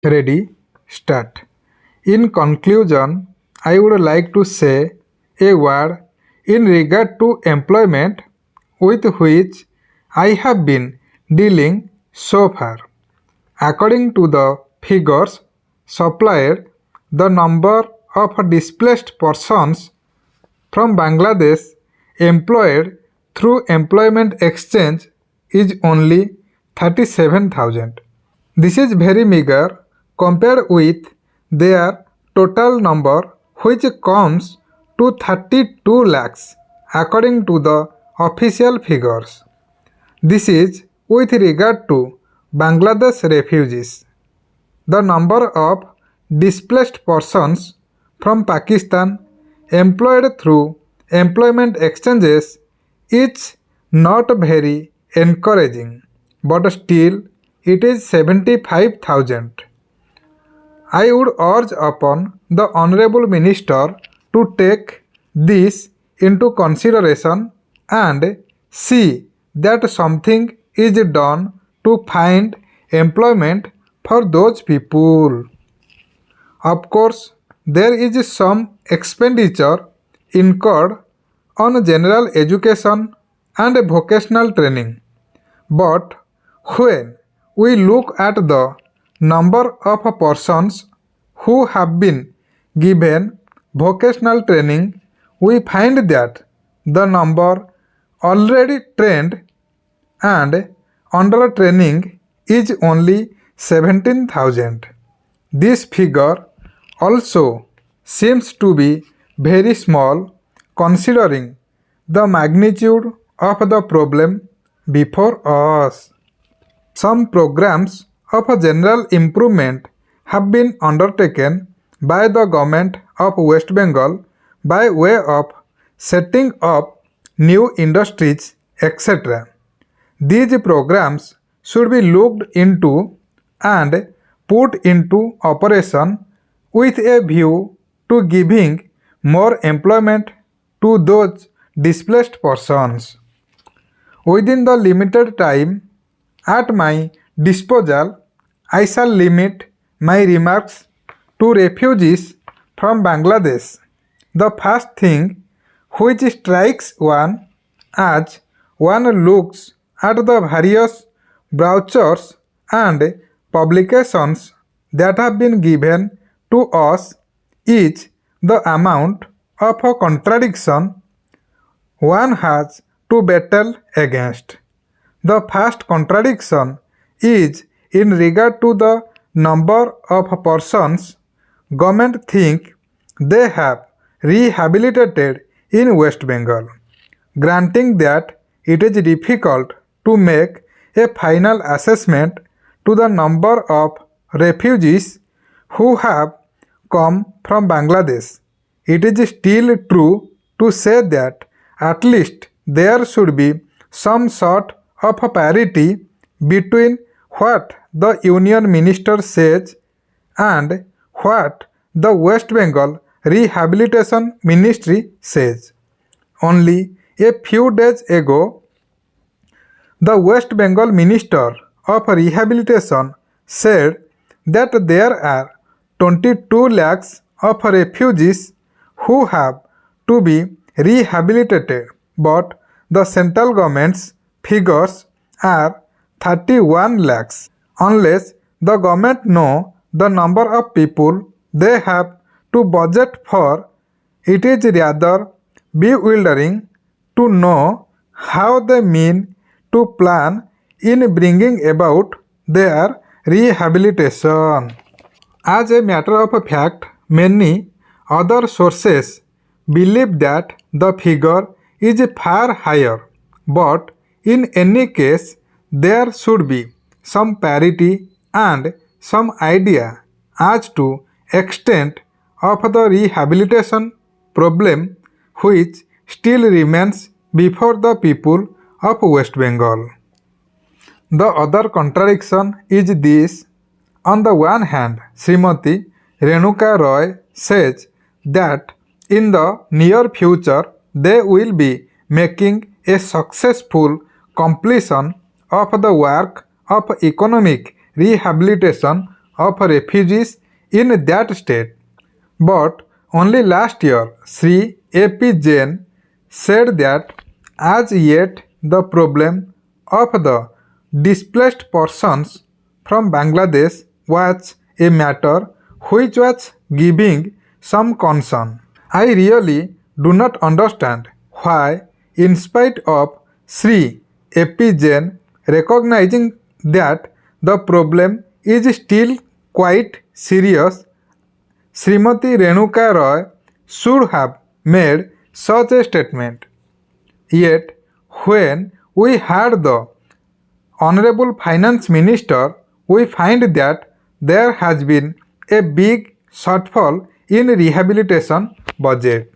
Ready? Start. In conclusion, I would like to say a word in regard to employment with which I have been dealing so far. According to the figures supplied, the number of displaced persons from Bangladesh employed through employment exchange is only 37,000. This is very meager compared with their total number, which comes to 32 lakhs according to the official figures. This is with regard to Bangladesh refugees. The number of displaced persons from Pakistan employed through employment exchanges is not very encouraging, but still it is 75,000. I would urge upon the Honorable Minister to take this into consideration and see that something is done to find employment for those people. Of course, there is some expenditure incurred on general education and vocational training, but when we look at the number of persons who have been given vocational training, we find that the number already trained and under training is only 17,000. This figure also seems to be very small considering the magnitude of the problem before us. Some programs of general improvement have been undertaken by the government of West Bengal by way of setting up new industries, etc. These programs should be looked into and put into operation with a view to giving more employment to those displaced persons. Within the limited time at my disposal, I shall limit my remarks to refugees from Bangladesh. The first thing which strikes one as one looks at the various brochures and publications that have been given to us is the amount of contradiction one has to battle against. The first contradiction is in regard to the number of persons government think they have rehabilitated in West Bengal. Granting that it is difficult to make a final assessment to the number of refugees who have come from Bangladesh, it is still true to say that at least there should be some sort of parity between what the Union Minister says and what the West Bengal Rehabilitation Ministry says. Only a few days ago, the West Bengal Minister of Rehabilitation said that there are 22 lakhs of refugees who have to be rehabilitated, but the central government's figures are 31 lakhs. Unless the government know the number of people they have to budget for, it is rather bewildering to know how they mean to plan in bringing about their rehabilitation. As a matter of fact, many other sources believe that the figure is far higher, but in any case, there should be some parity and some idea as to extent of the rehabilitation problem which still remains before the people of West Bengal. The other contradiction is this. On the one hand, Srimati Renuka Roy says that in the near future they will be making a successful completion of the work of economic rehabilitation of refugees in that state. But only last year, Sri A.P. Jain said that as yet the problem of the displaced persons from Bangladesh was a matter which was giving some concern. I really do not understand why, in spite of Sri A.P. Jain recognizing that the problem is still quite serious, Srimati Renuka Roy should have made such a statement. Yet, when we heard the Honorable Finance Minister, we find that there has been a big shortfall in rehabilitation budget.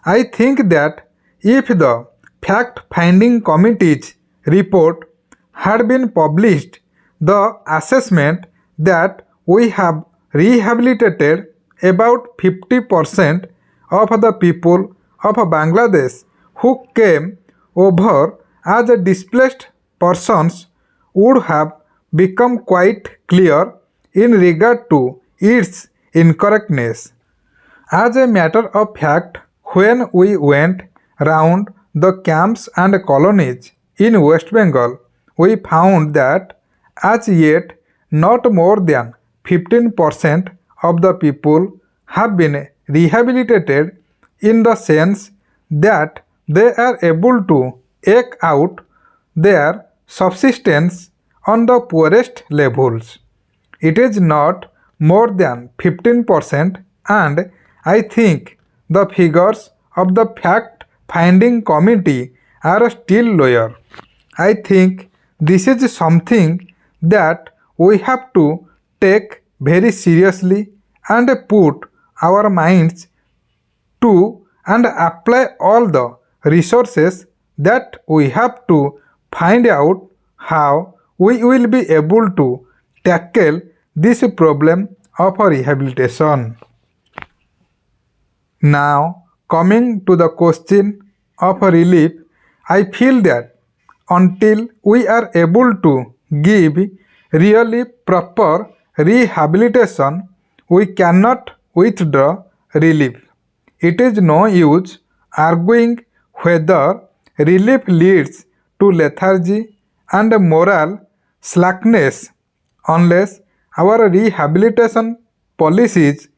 I think that if the fact-finding committee's report had been published, the assessment that we have rehabilitated about 50% of the people of Bangladesh who came over as displaced persons would have become quite clear in regard to its incorrectness. As a matter of fact, when we went round the camps and colonies in West Bengal, we found that as yet not more than 15% of the people have been rehabilitated in the sense that they are able to eke out their subsistence on the poorest levels. It is not more than 15%, and I think the figures of the fact-finding committee are still lower. I think this is something that we have to take very seriously and put our minds to and apply all the resources that we have to find out how we will be able to tackle this problem of rehabilitation. Now, coming to the question of relief, I feel that until we are able to give really proper rehabilitation, we cannot withdraw relief. It is no use arguing whether relief leads to lethargy and moral slackness unless our rehabilitation policies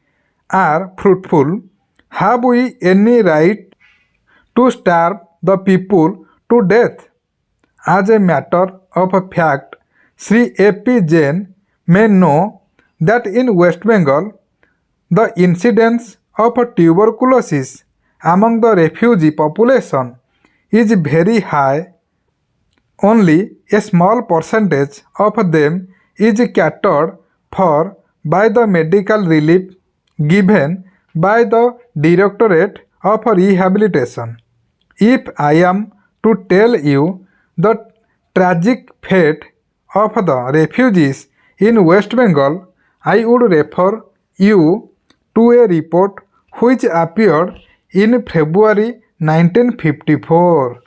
are fruitful. Have we any right to starve the people to death? As a matter of fact, Sri A.P. Jain may know that in West Bengal, the incidence of tuberculosis among the refugee population is very high. Only a small percentage of them is catered for by the medical relief given by the Directorate of Rehabilitation. If I am to tell you the tragic fate of the refugees in West Bengal, I would refer you to a report which appeared in February 1954.